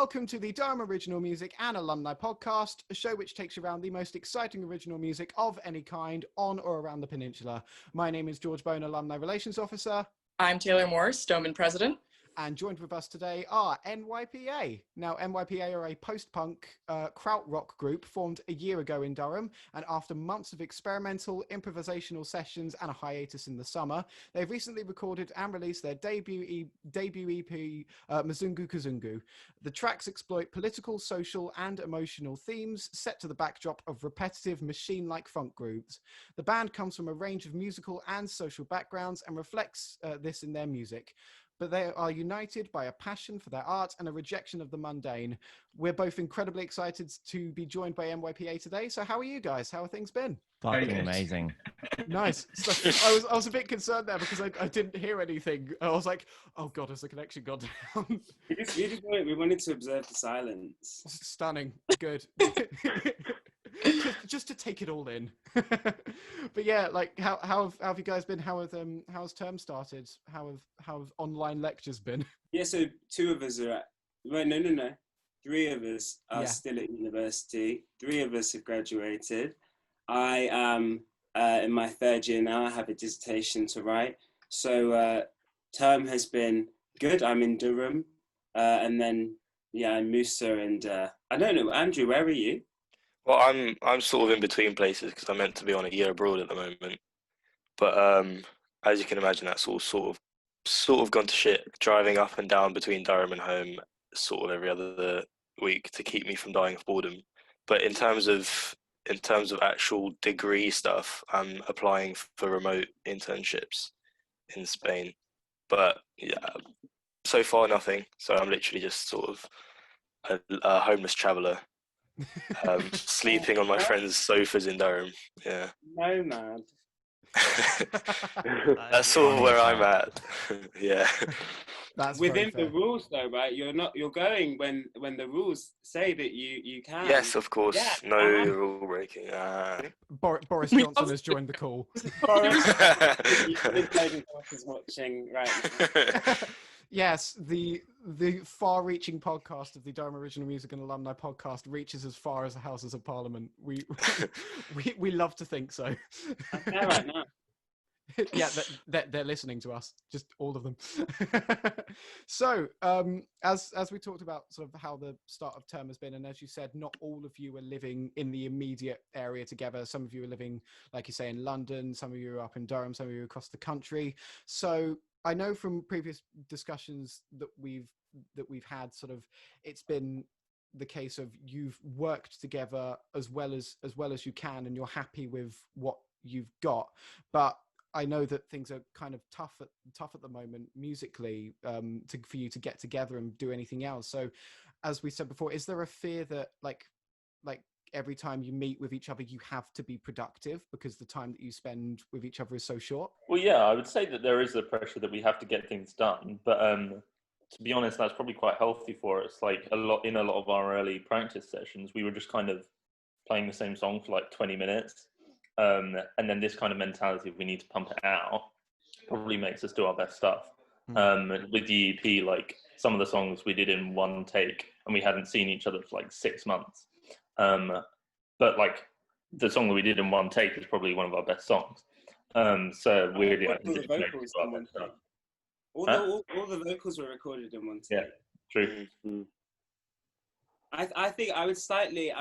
welcome to the Durham Original Music and Alumni Podcast, a show which takes you around the most exciting original music of any kind on or around the peninsula. My name is George Bone, Alumni Relations Officer. I'm Taylor Morris, Stoneman President. And joined with us today are NYPA. Now, NYPA are a post-punk krautrock group formed a year ago in Durham, and after months of experimental, improvisational sessions and a hiatus in the summer, they've recently recorded and released their debut EP, Mzungu Kizungu. The tracks exploit political, social, and emotional themes set to the backdrop of repetitive, machine-like funk grooves. The band comes from a range of musical and social backgrounds and reflects this in their music. But they are united by a passion for their art and a rejection of the mundane. We're both incredibly excited to be joined by NYPA today. So how are you guys? How have things been? Fucking amazing. Nice. So I was a bit concerned there because I didn't hear anything. I was like, oh God, has the connection gone down? We wanted to observe the silence. Stunning. Good. just to take it all in. But yeah, like how have you guys been? How's term started? How have online lectures been? Yeah, so two of us are at no. 3 of us are still at university. 3 of us have graduated. I am in my 3rd year now. I have a dissertation to write. So term has been good. I'm in Durham. And then I'm Mussa and I don't know, Andrew, where are you? Well, I'm sort of in between places because I'm meant to be on a year abroad at the moment. But as you can imagine, that's all sort of gone to shit. Driving up and down between Durham and home sort of every other week to keep me from dying of boredom. But in terms of actual degree stuff, I'm applying for remote internships in Spain. But yeah, so far nothing. So I'm literally just sort of a homeless traveller. Sleeping on my friends' sofas in Durham. Yeah. No, man. That's sort of where I'm at. Yeah. That's within the rules, though, right? You're going when the rules say that you can. Yes, of course. Yeah. No rule breaking. Boris Johnson has joined the call. Boris is watching right now. Yes, the far-reaching podcast of the Durham Original Music and Alumni Podcast reaches as far as the Houses of Parliament. We love to think so. I'm there right now. Yeah, they're listening to us, just all of them. So, as we talked about sort of how the start of term has been, and as you said, not all of you are living in the immediate area together. Some of you are living, like you say, in London. Some of you are up in Durham. Some of you are across the country. So I know from previous discussions that we've had, sort of, it's been the case of you've worked together as well as you can, and you're happy with what you've got. But I know that things are kind of tough at the moment musically, for you to get together and do anything else. So, as we said before, is there a fear that like every time you meet with each other, you have to be productive because the time that you spend with each other is so short? Well, yeah, I would say that there is a pressure that we have to get things done, but to be honest, that's probably quite healthy for us. Like in a lot of our early practice sessions, we were just kind of playing the same song for like 20 minutes. And then this kind of mentality of we need to pump it out probably makes us do our best stuff. With the EP, like some of the songs we did in one take and we hadn't seen each other for like 6 months. But like the song that we did in one take is probably one of our best songs. So weirdly, all the vocals were recorded in one take. Yeah, true. Mm-hmm. I think I would slightly.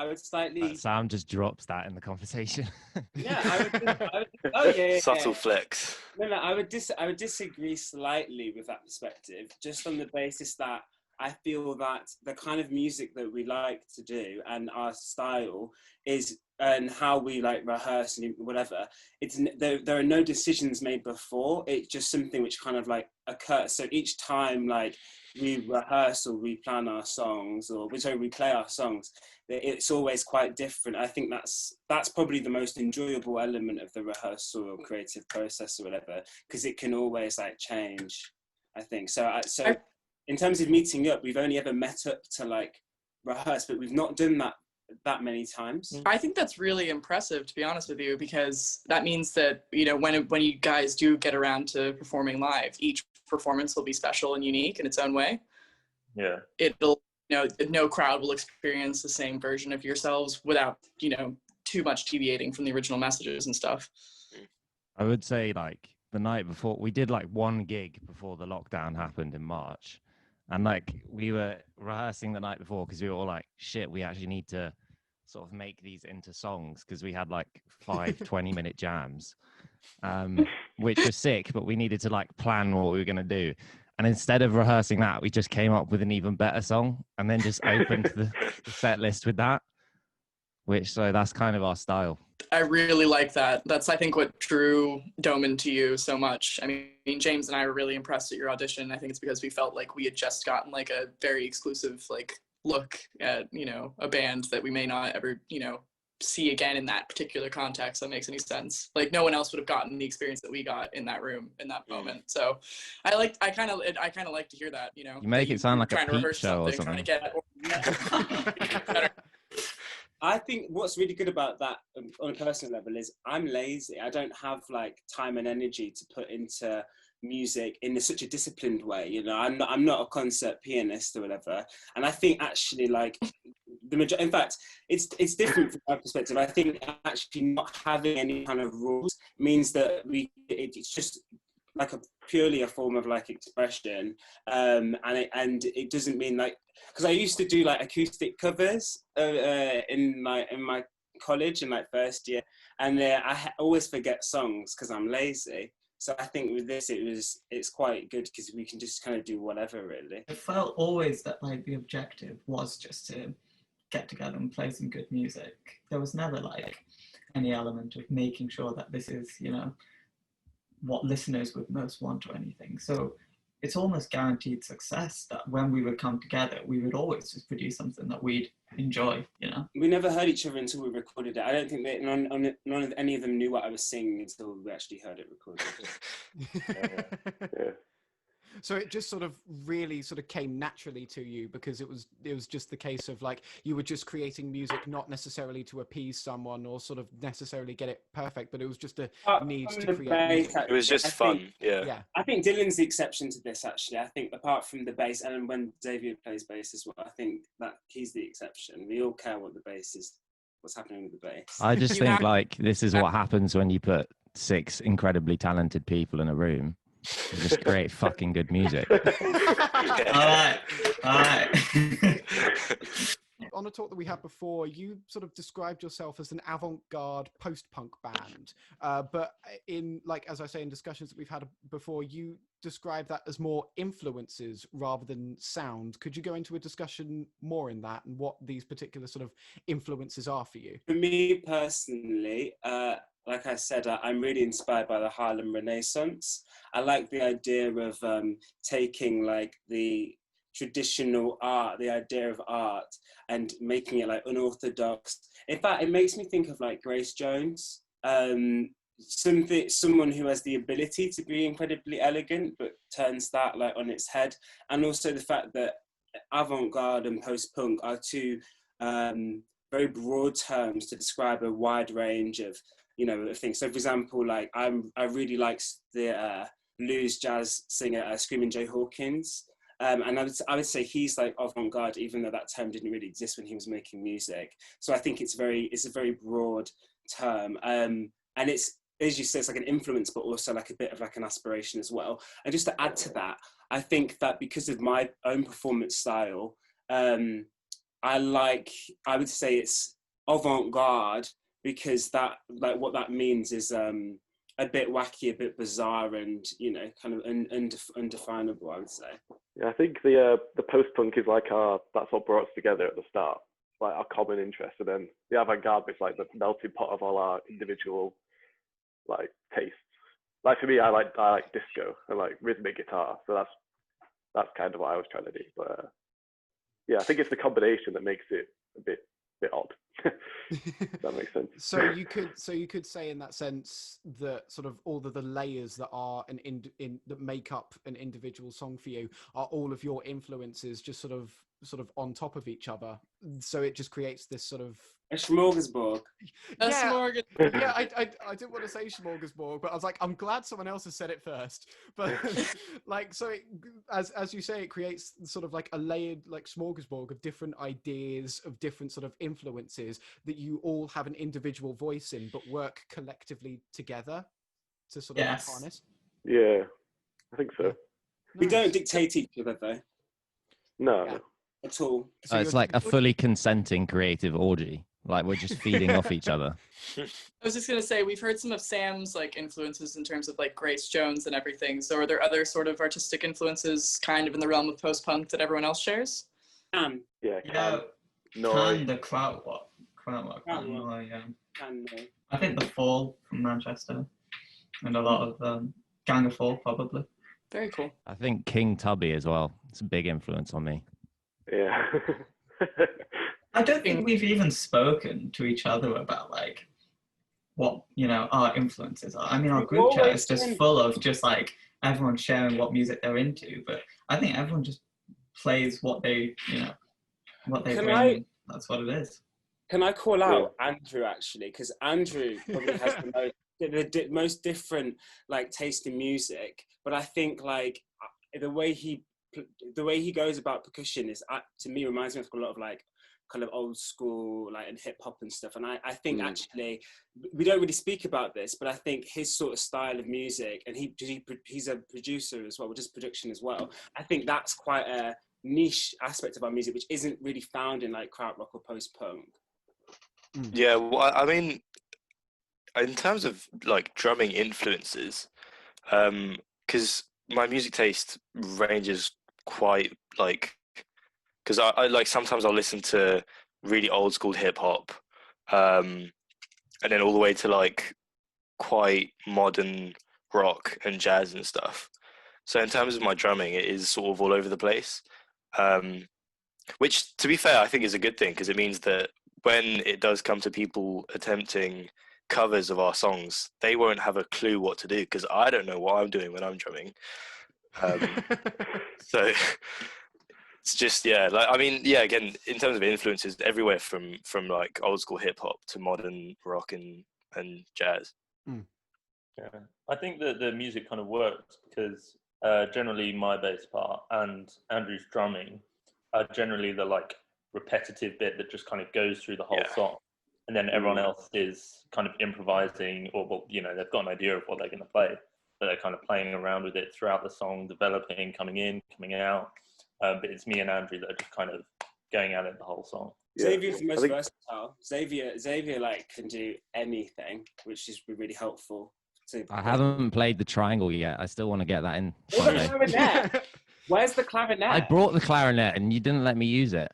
Sam just drops that in the conversation. Yeah, I would. Subtle flex. No, I would disagree slightly with that perspective, just on the basis that I feel that the kind of music that we like to do and our style is, and how we like rehearse and whatever, there are no decisions made before. It's just something which kind of like occurs. So each time like we rehearse or we plan our songs or we play our songs, it's always quite different. I think that's probably the most enjoyable element of the rehearsal or creative process or whatever, because it can always like change, I think. So in terms of meeting up, we've only ever met up to like rehearse, but we've not done that many times. I think that's really impressive, to be honest with you, because that means that, you know, when you guys do get around to performing live, each performance will be special and unique in its own way. Yeah. It'll know, no crowd will experience the same version of yourselves without, you know, too much deviating from the original messages and stuff. I would say like the night before, we did like one gig before the lockdown happened in March. And like we were rehearsing the night before because we were all like, shit, we actually need to sort of make these into songs, because we had like 5 20-minute jams, which was sick, but we needed to like plan what we were going to do. And instead of rehearsing that, we just came up with an even better song and then just opened the set list with that, so that's kind of our style. I really like that. That's, I think, what drew Doman to you so much. I mean, James and I were really impressed at your audition. I think it's because we felt like we had just gotten like a very exclusive like look at, you know, a band that we may not ever, you know, see again in that particular context. That makes any sense. Like no one else would have gotten the experience that we got in that room in that moment. So I kind of like to hear that, you know. You make it sound like a peep show or something. Trying to get I think what's really good about that on a personal level is I'm lazy. I don't have like time and energy to put into music in such a disciplined way. You know, I'm not a concert pianist or whatever. And I think actually like in fact, it's different from my perspective. I think actually not having any kind of rules means that it's just like purely a form of like expression, and it doesn't mean like, because I used to do like acoustic covers in my college in like first year, and I always forget songs because I'm lazy. So I think with this it's quite good because we can just kind of do whatever really. It felt always that like the objective was just to get together and play some good music. There was never like any element of making sure that this is, you know, what listeners would most want or anything. So it's almost guaranteed success that when we would come together, we would always just produce something that we'd enjoy, you know? We never heard each other until we recorded it. I don't think that none of any of them knew what I was singing until we actually heard it recorded. Yeah. So it just sort of really sort of came naturally to you because it was just the case of like you were just creating music not necessarily to appease someone or sort of necessarily get it perfect, but it was just a need to create music. It was just fun. Yeah. I think Dylan's the exception to this actually. I think apart from the bass, and when Xavier plays bass as well, I think that he's the exception. We all care what the bass is, what's happening with the bass. I just think like this is what happens when you put 6 incredibly talented people in a room. You just create fucking good music. All right. On a talk that we had before, you sort of described yourself as an avant-garde post-punk band. But in, like, as I say, in discussions that we've had before, you describe that as more influences rather than sound. Could you go into a discussion more in that and what these particular sort of influences are for you? For me personally, like I said, I'm really inspired by the Harlem Renaissance. I like the idea of taking like the traditional art, the idea of art, and making it like unorthodox. In fact, it makes me think of like Grace Jones, someone who has the ability to be incredibly elegant, but turns that like on its head. And also the fact that avant-garde and post-punk are two very broad terms to describe a wide range of, you know, things. So for example, like I really like the blues jazz singer Screaming Jay Hawkins, and I would say he's like avant-garde, even though that term didn't really exist when he was making music. So I think it's a very broad term, and it's, as you say, it's like an influence, but also like a bit of like an aspiration as well. And just to add to that, I think that because of my own performance style, I would say it's avant-garde, because that, like, what that means is a bit wacky, a bit bizarre, and, you know, kind of undefinable, I would say. Yeah, I think the post-punk is like that's what brought us together at the start, like our common interest, and then the avant-garde is like the melting pot of all our individual like tastes. Like for me, I like disco and like rhythmic guitar, so that's kind of what I was trying to do. But yeah, I think it's the combination that makes it a bit odd. That makes sense. So you could say in that sense that sort of all of the layers that are that make up an individual song for you are all of your influences just sort of sort of on top of each other, so it just creates this sort of A smorgasbord. yeah, yeah. I didn't want to say smorgasbord, but I was like, I'm glad someone else has said it first. But like, so it, as you say, it creates sort of like a layered like smorgasbord of different ideas, of different sort of influences that you all have an individual voice in, but work collectively together to sort of harness. Yeah, I think so. Yeah. We Nice. don't dictate each other though, No. Yeah. at all. So It's you're- like a fully consenting creative orgy. Like we're just feeding off each other. I was just gonna say, we've heard some of Sam's like influences in terms of like Grace Jones and everything. So are there other sort of artistic influences kind of in the realm of post-punk that everyone else shares? Yeah, Yeah, Noi. Can the krautrock band, Noi, yeah. And I think The Fall from Manchester, and a lot of Gang of Four probably. Very cool. I think King Tubby as well. It's a big influence on me. Yeah. I don't think we've even spoken to each other about like what, you know, our influences are. I mean, our group chat is just full of just like everyone sharing what music they're into, but I think everyone just plays what they, you know, what they bring. That's what it is. Can I call out Andrew actually? Because Andrew probably has the most different like taste in music, but I think like the way he goes about percussion is to me reminds me of a lot of like kind of old school like and hip hop and stuff. And I think actually we don't really speak about this, but I think his sort of style of music, and he's a producer as well, which is production as well. I think that's quite a niche aspect of our music, which isn't really found in like krautrock or post punk. Yeah, well, I mean, in terms of like drumming influences, because my music taste ranges quite like, because I like sometimes I'll listen to really old school hip hop, and then all the way to like quite modern rock and jazz and stuff. So in terms of my drumming, it is sort of all over the place, which to be fair, I think is a good thing, because it means that when it does come to people attempting covers of our songs, they won't have a clue what to do, because I don't know what I'm doing when I'm drumming. So it's just, yeah, like, I mean, yeah, again, in terms of influences, everywhere from like old school hip hop to modern rock and jazz. Yeah, I think that the music kind of works because generally my bass part and Andrew's drumming are generally the like repetitive bit that just kind of goes through the whole song, and then everyone else is kind of improvising, or well, you know, they've got an idea of what they're going to play, but they're kind of playing around with it throughout the song, developing, coming in, coming out. But it's me and Andrew that are just kind of going at it the whole song. Xavier's the most versatile. Xavier like can do anything, which is really helpful. I haven't played the triangle yet. I still want to get that in. Where's the clarinet? I brought the clarinet and you didn't let me use it.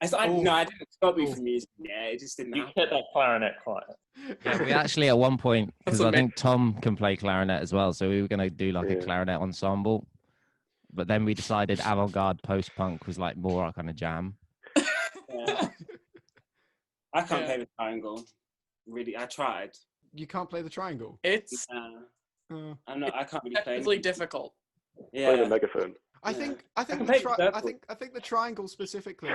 No, I didn't stop you from using it. Yeah, it just didn't happen. You kept that clarinet quiet. Yeah, we actually at one point, because I think Tom can play clarinet as well, so we were going to do like a clarinet ensemble. But then we decided avant-garde post-punk was like more our kind of jam. Yeah. I can't play the triangle. Really, I tried. You can't play the triangle? It's I can't really play. It's really difficult. Yeah. Play the megaphone. I think the triangle specifically.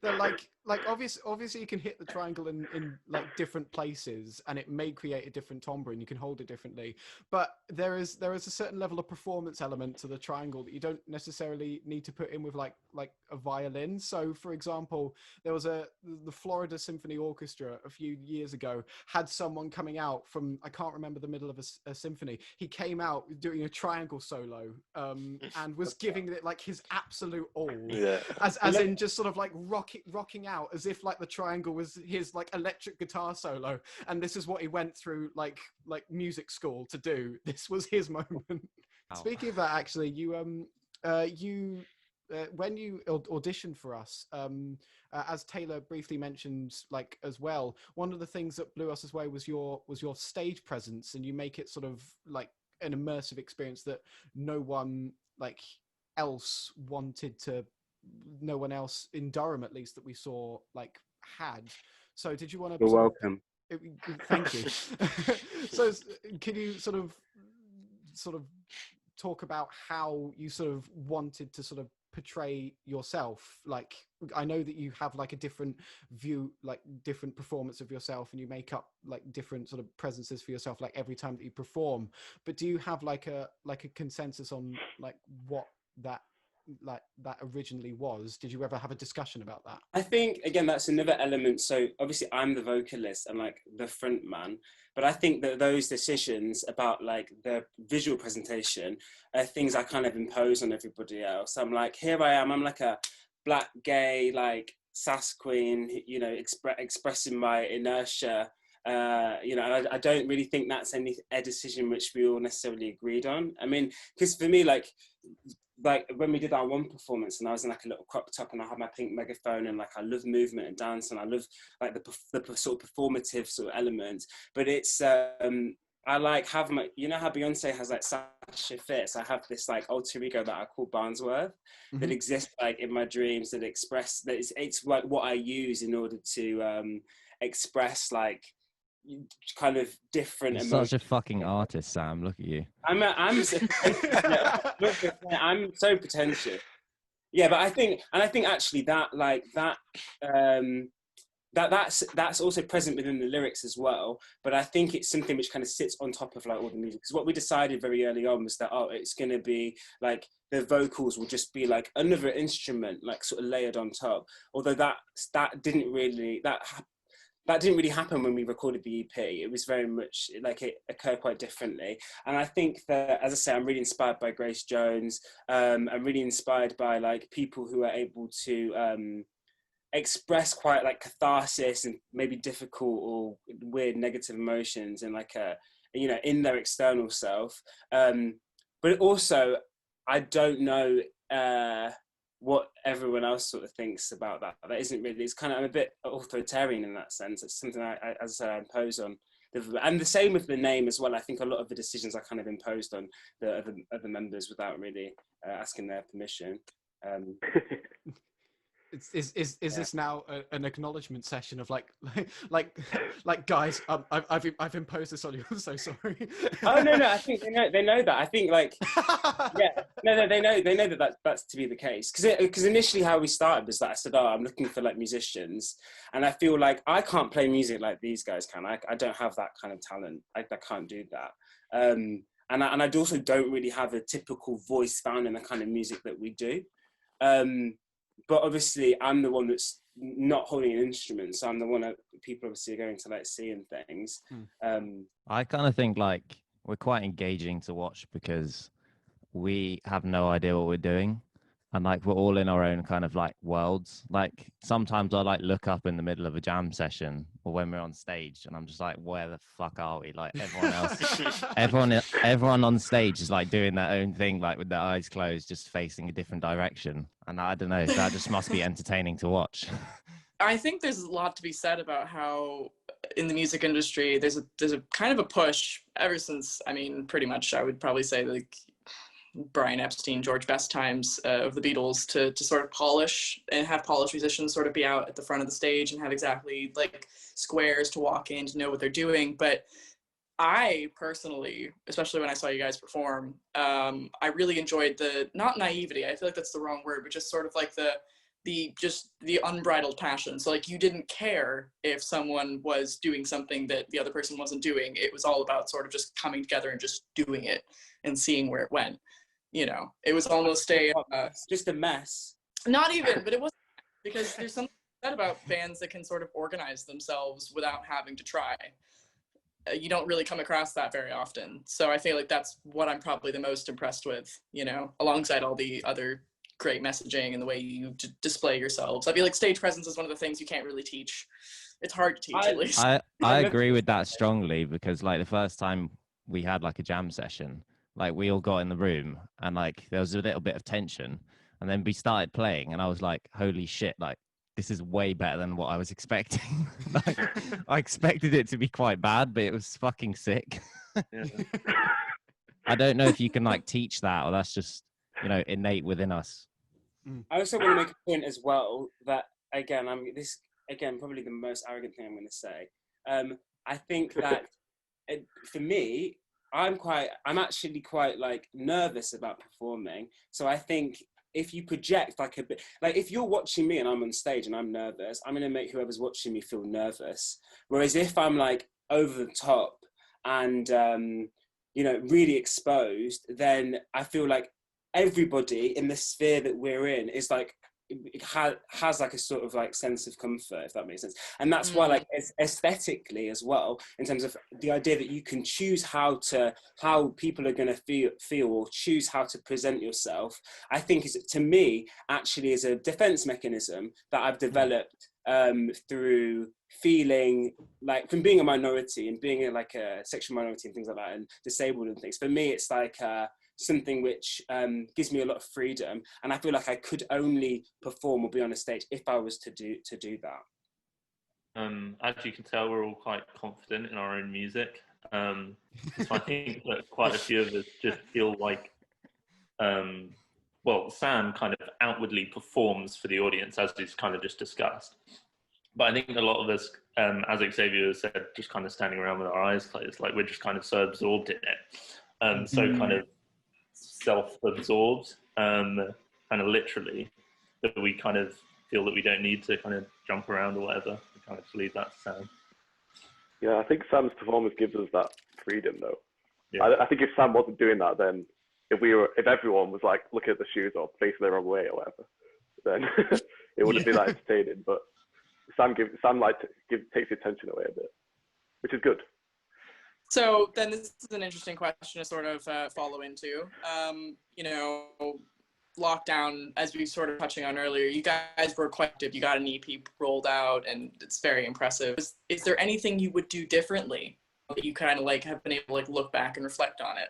They're like obviously you can hit the triangle in like different places, and it may create a different timbre, and you can hold it differently. But there is a certain level of performance element to the triangle that you don't necessarily need to put in with like a violin. So, for example, there was the Florida Symphony Orchestra a few years ago had someone coming out from, I can't remember the middle of a symphony. He came out doing a triangle solo, and was giving it like his absolute all, as in just sort of like rocking out as if like the triangle was his like electric guitar solo, and this is what he went through like music school to do. This was his moment. Speaking of that, actually, you when you auditioned for us, as Taylor briefly mentioned, like as well, one of the things that blew us away was your stage presence, and you make it sort of like an immersive experience that no one else in Durham, at least, that we saw like had. So did you want to? You're welcome. Thank you. So can you sort of talk about how you sort of wanted to sort of portray yourself? Like, I know that you have like a different view, like different performance of yourself, and you make up like different sort of presences for yourself like every time that you perform, but do you have like a consensus on like what that originally was? Did you ever have a discussion about that? I think, again, that's another element. So obviously I'm the vocalist and like the front man, but I think that those decisions about like the visual presentation are things I kind of impose on everybody else. I'm like, here I am, I'm like a black, gay, like sass queen, you know, expressing my inertia. You know, I don't really think that's a decision which we all necessarily agreed on. I mean, because for me, like when we did our one performance and I was in like a little crop top and I had my pink megaphone and like I love movement and dance and I love like the sort of performative sort of element, but it's I like have my, you know how Beyonce has like Sasha Fitz, I have this like alter ego that I call Barnsworth that exists like in my dreams, that express that it's like what I use in order to express like kind of different You're emotions. such a fucking artist, Sam. Look at you. I'm so pretentious. Yeah, but I think actually that like that's also present within the lyrics as well. But I think it's something which kind of sits on top of like all the music. Because what we decided very early on was that it's going to be like the vocals will just be like another instrument, like sort of layered on top. Although that didn't really happen when we recorded the EP. It was very much like it occurred quite differently. And I think that, as I say, I'm really inspired by Grace Jones. I'm really inspired by like people who are able to express quite like catharsis and maybe difficult or weird negative emotions and like you know, in their external self. But also, I don't know what everyone else sort of thinks about that. That isn't really, it's kind of, I'm a bit authoritarian in that sense. It's something I as I impose on. And the same with the name as well. I think a lot of the decisions I kind of imposed on the other members without really asking their permission. Is this now an acknowledgement session of like guys, I've imposed this on you, I'm so sorry. Oh no, I think they know that. I think like yeah, no, they know that's to be the case. Because initially how we started was that I said, I'm looking for like musicians, and I feel like I can't play music like these guys can. I don't have that kind of talent. I can't do that. And I also don't really have a typical voice found in the kind of music that we do. But obviously, I'm the one that's not holding an instrument, so I'm the one that people obviously are going to like see and things. I kind of think like we're quite engaging to watch because we have no idea what we're doing, and like we're all in our own kind of like worlds. Like sometimes I like look up in the middle of a jam session or when we're on stage, and I'm just like, where the fuck are we? Like everyone else, everyone on stage is like doing their own thing, like with their eyes closed, just facing a different direction. And I don't know, that just must be entertaining to watch. I think there's a lot to be said about how in the music industry there's a kind of a push ever since, I mean, pretty much I would probably say like Brian Epstein, George Best times of the Beatles to sort of polish and have polished musicians sort of be out at the front of the stage and have exactly like squares to walk in to know what they're doing. But I personally, especially when I saw you guys perform, I really enjoyed the, not naivety, I feel like that's the wrong word, but just sort of like the unbridled passion. So like you didn't care if someone was doing something that the other person wasn't doing. It was all about sort of just coming together and just doing it and seeing where it went. You know, it was almost just a mess. Not even, but it wasn't, because there's something said about bands that can sort of organize themselves without having to try. You don't really come across that very often. So I feel like that's what I'm probably the most impressed with, you know, alongside all the other great messaging and the way you display yourselves. I feel like stage presence is one of the things you can't really teach. It's hard to teach, at least. I agree with that strongly, because like the first time we had like a jam session, like we all got in the room and like there was a little bit of tension, and then we started playing and I was like, holy shit, like this is way better than what I was expecting. Like, I expected it to be quite bad, but it was fucking sick. Yeah. I don't know if you can like teach that, or that's just, you know, innate within us. I also want to make a point as well that, again, probably the most arrogant thing I'm going to say. I think that for me, I'm actually quite like nervous about performing. So I think if you project like a bit, like if you're watching me and I'm on stage and I'm nervous, I'm going to make whoever's watching me feel nervous. Whereas if I'm like over the top and, you know, really exposed, then I feel like everybody in the sphere that we're in is like, it has like a sort of like sense of comfort, if that makes sense. And that's why, like, aesthetically as well, in terms of the idea that you can choose how people are going to feel or choose how to present yourself, I think is, to me, actually is a defense mechanism that I've developed through feeling like, from being a minority and being like a sexual minority and things like that, and disabled and things. For me, it's like something which gives me a lot of freedom, and I feel like I could only perform or be on a stage if I was to do that. As you can tell, we're all quite confident in our own music. So I think that quite a few of us just feel like, well, Sam kind of outwardly performs for the audience, as is kind of just discussed. But I think a lot of us, as Xavier said, just kind of standing around with our eyes closed, like we're just kind of so absorbed in it. So kind of self-absorbed, kind of literally, that we kind of feel that we don't need to kind of jump around or whatever. We kind of leave that to Sam. Yeah, I think Sam's performance gives us that freedom, though. Yeah. I think if Sam wasn't doing that, then if everyone was like looking at the shoes or facing the wrong way or whatever, then it wouldn't be that entertaining. But Sam takes the attention away a bit, which is good. So then this is an interesting question to sort of follow into. You know, lockdown, as we were sort of touching on earlier, you guys were quite active. You got an EP rolled out, and it's very impressive. Is there anything you would do differently that you kind of like have been able to like look back and reflect on it?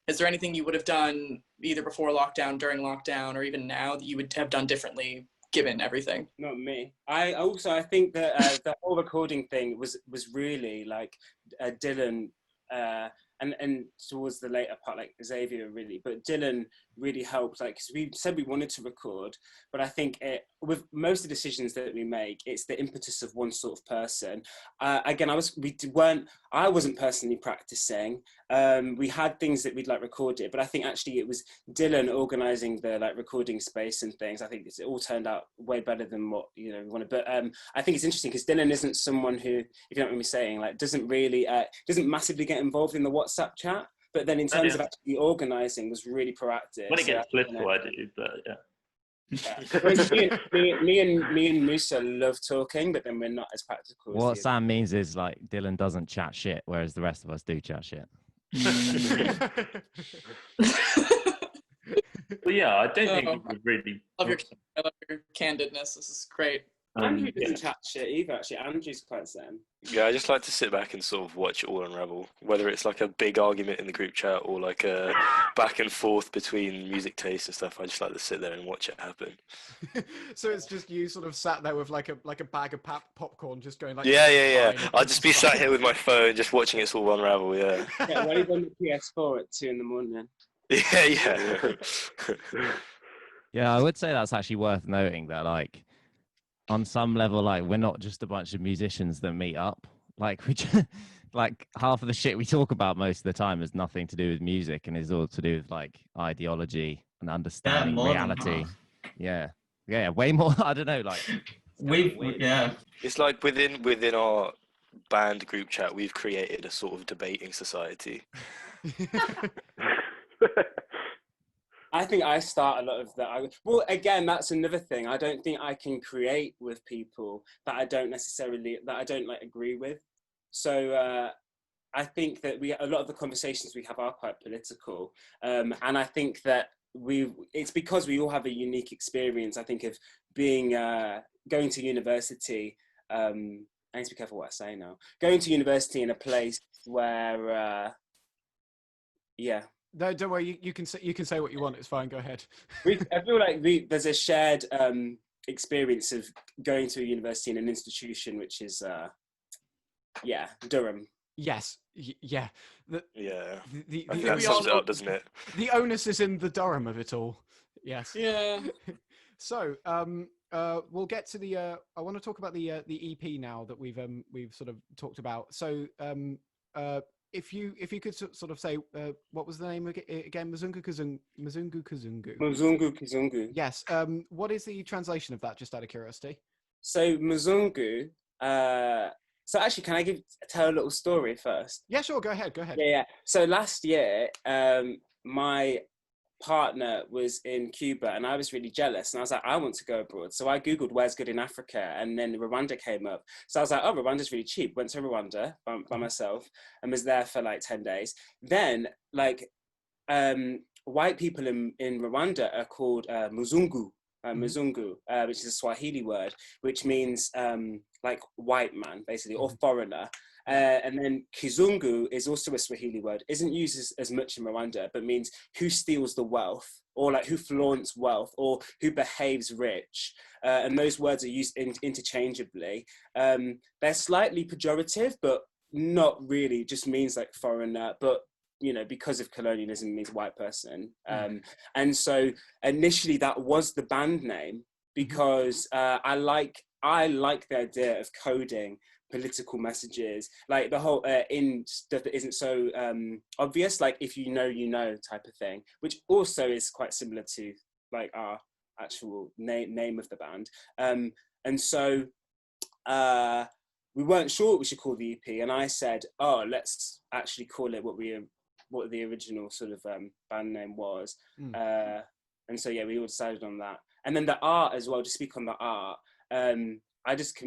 Is there anything you would have done either before lockdown, during lockdown, or even now that you would have done differently given everything? Not me. I think that the whole recording thing was really like Dylan and towards the later part, like Xavier really, but Dylan really helped, like, because we said we wanted to record, but I think with most of the decisions that we make, it's the impetus of one sort of person. Again, I wasn't personally practicing. We had things that we'd like recorded, but I think actually it was Dylan organising the like recording space and things. I think it all turned out way better than what we wanted. But I think it's interesting because Dylan isn't someone who, if you know what I'm saying, like doesn't massively get involved in the WhatsApp chat. But then in terms of actually organising, was really proactive. When it gets political, I do, but yeah. Me and Mussa love talking, but then we're not as practical. What Sam means is like Dylan doesn't chat shit, whereas the rest of us do chat shit. Well, yeah, I don't think we really. I love your candidness. This is great. Andrew doesn't chat shit either, actually. Andrew's quite zen. Yeah, I just like to sit back and sort of watch it all unravel, whether it's like a big argument in the group chat or like a back and forth between music tastes and stuff. I just like to sit there and watch it happen. So it's just you sort of sat there with like a bag of popcorn, just going like. Yeah. I'll just be sat here with my phone, just watching it all unravel. Yeah. Yeah, when he's on the PS4 at 2 a.m. Yeah. Yeah, I would say that's actually worth noting that, like, on some level, like, we're not just a bunch of musicians that meet up. Like, like half of the shit we talk about most of the time has nothing to do with music and is all to do with like ideology and understanding reality. Yeah, way more. I don't know, like it's like within our band group chat, we've created a sort of debating society. I think I start a lot of that. Well, again, that's another thing. I don't think I can create with people that I don't like agree with. So I think that a lot of the conversations we have are quite political, and I think that it's because we all have a unique experience. I think of being going to university. I need to be careful what I say now. Going to university in a place where, No, don't worry. You can say what you want. It's fine. Go ahead. I feel like there's a shared experience of going to a university in an institution, which is Durham. Yes. Yeah. I think that sums it up, doesn't it? The onus is in the Durham of it all. Yes. Yeah. So we'll get to the. I want to talk about the EP now that we've sort of talked about. So if you could sort of say what was the name again? Mzungu Kizungu. Mzungu Kizungu. Mzungu Kizungu. Yes. What is the translation of that? Just out of curiosity. So Mzungu. So actually, can I tell a little story first? Yeah, sure. Go ahead. Yeah. So last year, my partner was in Cuba and I was really jealous and I was like, I want to go abroad. So I Googled where's good in Africa and then Rwanda came up. So I was like, oh, Rwanda's really cheap. Went to Rwanda by myself and was there for like 10 days. Then like white people in Rwanda are called Mzungu, which is a Swahili word, which means like white man, basically, or foreigner. And then Kizungu is also a Swahili word, isn't used as much in Rwanda, but means who steals the wealth, or like who flaunts wealth, or who behaves rich. And those words are used interchangeably. They're slightly pejorative, but not really, just means like foreigner, but you know, because of colonialism, means white person. And so initially that was the band name because I like the idea of coding political messages, like the whole in stuff that isn't so obvious, like if you know type of thing, which also is quite similar to like our actual name of the band. And so we weren't sure what we should call the EP, and I said, oh, let's actually call it what the original sort of band name was. And so yeah, we all decided on that. And then the art as well, to speak on the art, I just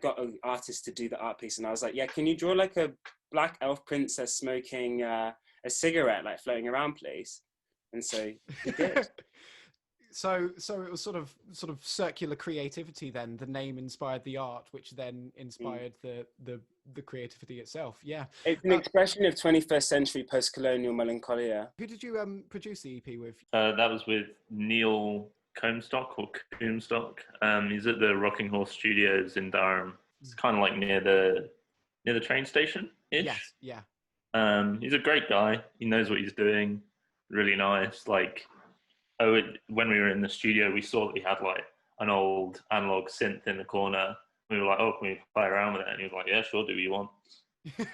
got an artist to do the art piece, and I was like, yeah, can you draw like a black elf princess smoking a cigarette, like floating around, please? And so he did. So it was sort of circular creativity then. The name inspired the art, which then inspired the creativity itself. Yeah. It's an expression of 21st century post-colonial melancholia. Who did you produce the EP with? That was with Neil Comstock or Comstock. He's at the Rocking Horse Studios in Durham. It's kind of like near the train station ish. Yes, yeah. He's a great guy. He knows what he's doing. Really nice. Like, when we were in the studio, we saw that he had like an old analog synth in the corner. We were like, oh, can we play around with it? And he was like, yeah, sure, do what you want.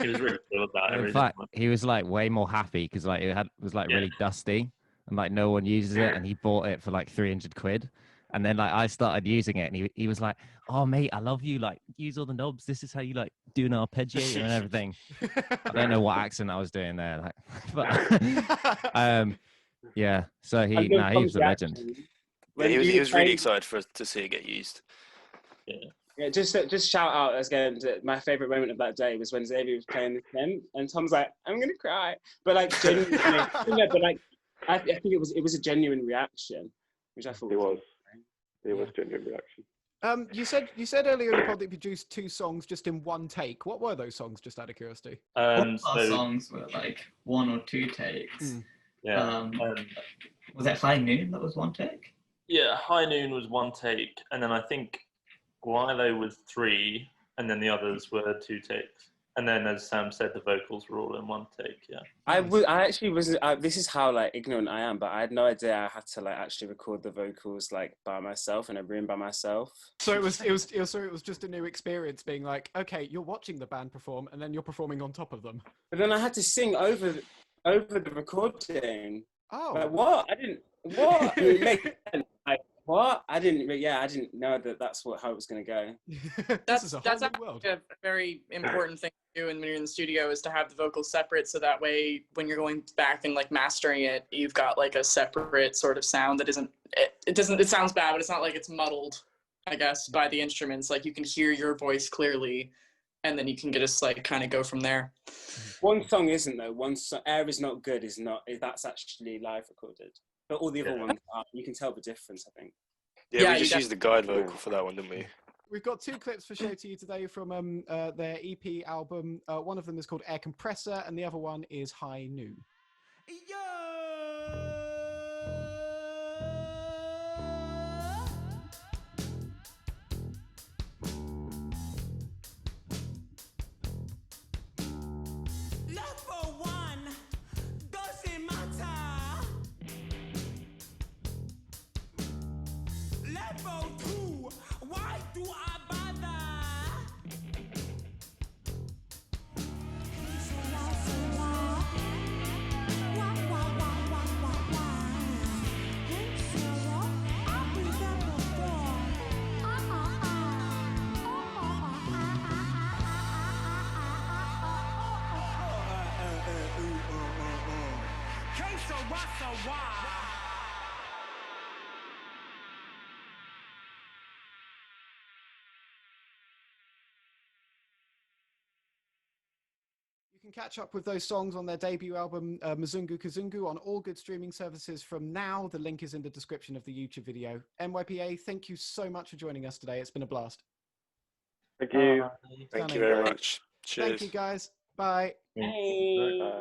He was really cool about everything. In fact, he was like way more happy because like it was like really dusty. And like no one uses it, and he bought it for like 300 quid. And then like I started using it, and he was like, "Oh mate, I love you. Like use all the knobs. This is how you like do an arpeggiator and everything." I don't know what accent I was doing there, like, but yeah. So he's a legend. Yeah, he was really excited for us to see it get used. Yeah, just shout out again. My favorite moment of that day was when Xavier was playing the synth, and Tom's like, "I'm gonna cry," but like genuinely, but like. I think it was a genuine reaction, which I thought it was genuine reaction. You said earlier in the pod that you produced 2 songs just in one take. What were those songs, just out of curiosity? Our songs were like 1 or 2 takes. Was it High Noon that was 1 take? Yeah, High Noon was 1 take, and then I think Guilo was 3, and then the others were 2 takes. And then, as Sam said, the vocals were all in 1 take. Yeah. I actually was. This is how like ignorant I am, but I had no idea I had to like actually record the vocals like by myself in a room by myself. So it was just a new experience, being like, okay, you're watching the band perform, and then you're performing on top of them. But then I had to sing over the recording. Oh. Like, what? I didn't. What? Like, what? I didn't know that's how it was going to go. That's actually a very important thing to do when you're in the studio, is to have the vocals separate, so that way when you're going back and like mastering it, you've got like a separate sort of sound that it sounds bad, but it's not like it's muddled, I guess, by the instruments. Like you can hear your voice clearly, and then you can just like kind of go from there. One song isn't though. Air Is Not Good that's actually live recorded. But all the other ones are. You can tell the difference, I think. Yeah, we just used the guide vocal for that one, didn't we? We've got 2 clips for show to you today from their EP album. One of them is called Air Compressor, and the other one is High Noon. You can catch up with those songs on their debut album, Mzungu Kizungu, on all good streaming services from now. The link is in the description of the YouTube video. NYPA, thank you so much for joining us today. It's been a blast. Thank you. Thank you very much. Cheers. Thank you, guys. Bye. Hey. Bye.